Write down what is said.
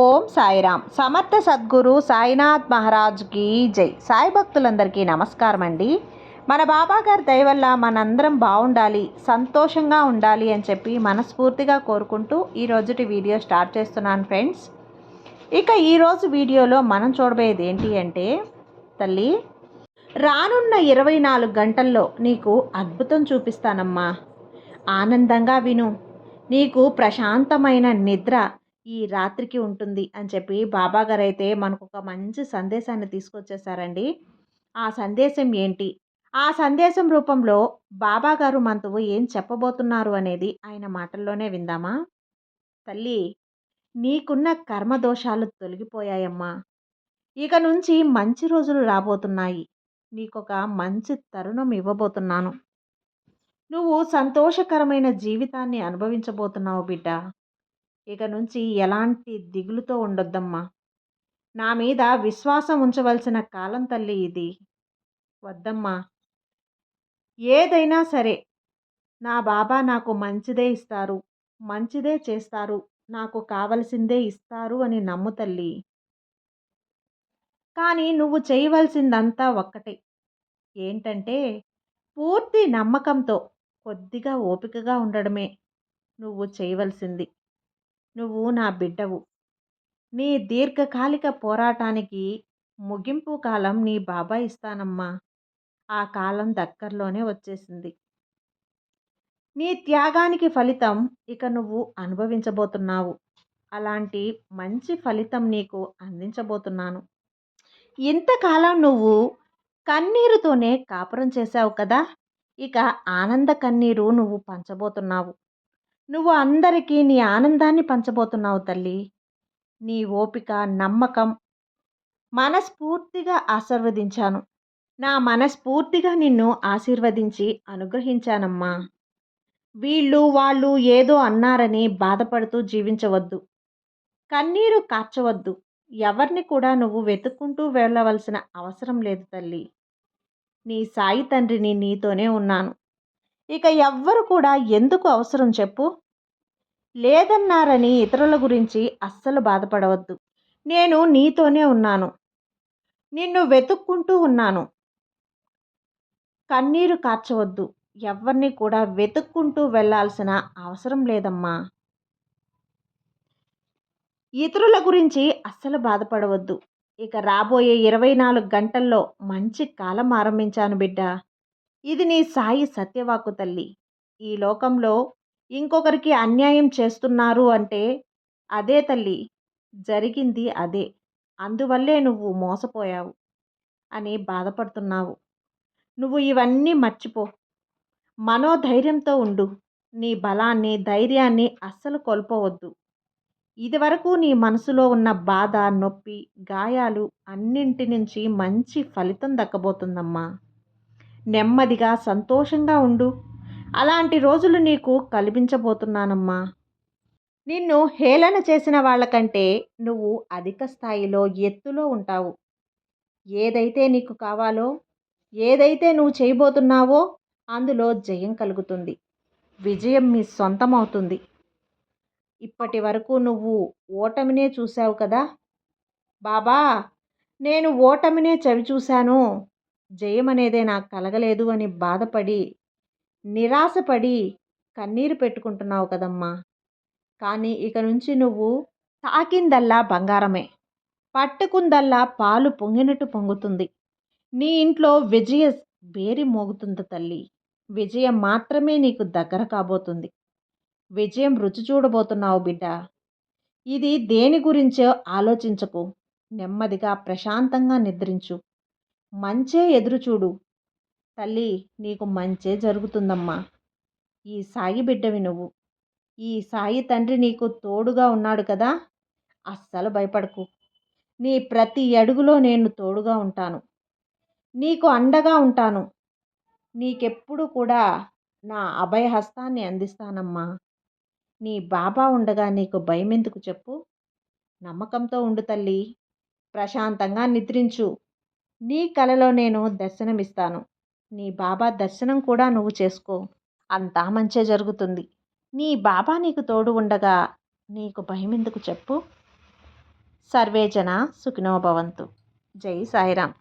ఓం సాయిరామ్. సమర్థ సద్గురు సాయినాథ్ మహారాజ్కి జై. సాయి భక్తులందరికీ నమస్కారం అండి. మన బాబా గారి దయ వల్ల మనందరం బాగుండాలి, సంతోషంగా ఉండాలి అని చెప్పి మనస్ఫూర్తిగా కోరుకుంటూ ఈరోజుటి వీడియో స్టార్ట్ చేస్తున్నాను ఫ్రెండ్స్. ఇక ఈరోజు వీడియోలో మనం చూడబోయేది ఏంటి అంటే, తల్లి రానున్న 24 గంటల్లో నీకు అద్భుతం చూపిస్తానమ్మా. ఆనందంగా విను. నీకు ప్రశాంతమైన నిద్ర ఈ రాత్రికి ఉంటుంది అని చెప్పి బాబాగారు అయితే మనకు ఒక మంచి సందేశాన్ని తీసుకొచ్చేసారండి. ఆ సందేశం ఏంటి, ఆ సందేశం రూపంలో బాబాగారు మనతో ఏం చెప్పబోతున్నారు అనేది ఆయన మాటల్లోనే విందామా. తల్లి, నీకున్న కర్మదోషాలు తొలగిపోయాయమ్మా. ఇక నుంచి మంచి రోజులు రాబోతున్నాయి. నీకొక మంచి తరుణం ఇవ్వబోతున్నాను. నువ్వు సంతోషకరమైన జీవితాన్ని అనుభవించబోతున్నావు బిడ్డ. ఇక నుంచి ఎలాంటి దిగులుతో ఉండొద్దమ్మా. నా మీద విశ్వాసం ఉంచవలసిన కాలం తల్లి ఇది. వద్దమ్మా. ఏదైనా సరే నా బాబా నాకు మంచిదే ఇస్తారు, మంచిదే చేస్తారు, నాకు కావలసిందే ఇస్తారు అని నమ్ము తల్లి. కానీ నువ్వు చేయవలసిందంతా ఒక్కటే. ఏంటంటే, పూర్తి నమ్మకంతో కొద్దిగా ఓపికగా ఉండడమే నువ్వు చేయవలసింది. నువ్వు నా బిడ్డవు. నీ దీర్ఘకాలిక పోరాటానికి ముగింపు కాలం నీ బాబా ఇస్తానమ్మా. ఆ కాలం దగ్గరలోనే వచ్చేసింది. నీ త్యాగానికి ఫలితం ఇక నువ్వు అనుభవించబోతున్నావు. అలాంటి మంచి ఫలితం నీకు అందించబోతున్నాను. ఇంతకాలం నువ్వు కన్నీరుతోనే కాపురం చేశావు కదా. ఇక ఆనంద కన్నీరు నువ్వు పంచబోతున్నావు. నువ్వు అందరికీ నీ ఆనందాన్ని పంచబోతున్నావు తల్లి. నీ ఓపిక, నమ్మకం మనస్ఫూర్తిగా ఆశీర్వదించాను. నా మనస్ఫూర్తిగా నిన్ను ఆశీర్వదించి అనుగ్రహించానమ్మా. వీళ్ళు వాళ్ళు ఏదో అన్నారని బాధపడుతూ జీవించవద్దు. కన్నీరు కార్చవద్దు. ఎవరిని కూడా నువ్వు వెతుక్కుంటూ వెళ్ళవలసిన అవసరం లేదు తల్లి. నీ సాయి తండ్రిని నీతోనే ఉన్నాను. ఇక ఎవ్వరు కూడా ఎందుకు అవసరం చెప్పు. లేదన్నారని ఇతరుల గురించి అస్సలు బాధపడవద్దు. నేను నీతోనే ఉన్నాను. నిన్ను వెతుక్కుంటూ ఉన్నాను. కన్నీరు కార్చవద్దు. ఎవరిని కూడా వెతుక్కుంటూ వెళ్ళాల్సిన అవసరం లేదమ్మా. ఇతరుల గురించి అస్సలు బాధపడవద్దు. ఇక రాబోయే 24 గంటల్లో మంచి కాలం ఆరంభించాను బిడ్డ. ఇది నీ సాయి సత్యవాకు తల్లి. ఈ లోకంలో ఇంకొకరికి అన్యాయం చేస్తున్నారు అంటే అదే తల్లి. జరిగింది అదే. అందువల్లే నువ్వు మోసపోయావు అని బాధపడుతున్నావు. నువ్వు ఇవన్నీ మర్చిపో. మనోధైర్యంతో ఉండు. నీ బలాన్ని, ధైర్యాన్ని అస్సలు కోల్పోవద్దు. ఇదివరకు నీ మనసులో ఉన్న బాధ, నొప్పి, గాయాలు అన్నింటి నుంచి మంచి ఫలితం దక్కబోతుందమ్మా. నెమ్మదిగా సంతోషంగా ఉండు. అలాంటి రోజులు నీకు కల్పించబోతున్నానమ్మా. నిన్ను హేళన చేసిన వాళ్ళకంటే నువ్వు అధిక స్థాయిలో, ఎత్తులో ఉంటావు. ఏదైతే నీకు కావాలో, ఏదైతే నువ్వు చేయబోతున్నావో అందులో జయం కలుగుతుంది. విజయం మీ సొంతమవుతుంది. ఇప్పటి వరకు నువ్వు ఓటమినే చూశావు కదా. బాబా, నేను ఓటమినే చవిచూశాను, జయం అనేదే నాకు కలగలేదు అని బాధపడి, నిరాశపడి కన్నీరు పెట్టుకుంటున్నావు కదమ్మా. కానీ ఇక నుంచి నువ్వు తాకిందల్లా బంగారమే, పట్టుకుందల్లా పాలు పొంగినట్టు పొంగుతుంది. నీ ఇంట్లో విజయ బేరి మోగుతుంది తల్లి. విజయం మాత్రమే నీకు దగ్గర కాబోతుంది. విజయం రుచి చూడబోతున్నావు బిడ్డ. ఇది దేని గురించో ఆలోచించకు. నెమ్మదిగా ప్రశాంతంగా నిద్రించు. మంచే ఎదురు చూడు తల్లి. నీకు మంచే జరుగుతుందమ్మా. ఈ సాయి బిడ్డవి నువ్వు. ఈ సాయి తండ్రి నీకు తోడుగా ఉన్నాడు కదా. అస్సలు భయపడకు. నీ ప్రతి అడుగులో నేను తోడుగా ఉంటాను. నీకు అండగా ఉంటాను. నీకెప్పుడు కూడా నా అభయహస్తాన్ని అందిస్తానమ్మా. నీ బాబా ఉండగా నీకు భయం ఎందుకు చెప్పు. నమ్మకంతో ఉండు తల్లి. ప్రశాంతంగా నిద్రించు. నీ కలలో నేను దర్శనమిస్తాను. నీ బాబా దర్శనం కూడా నువ్వు చేసుకో. అంతా మంచే జరుగుతుంది. నీ బాబా నీకు తోడు ఉండగా నీకు భయం ఎందుకు చెప్పు. సర్వే జన సుఖినో భవంతు. జై సాయిరామ్.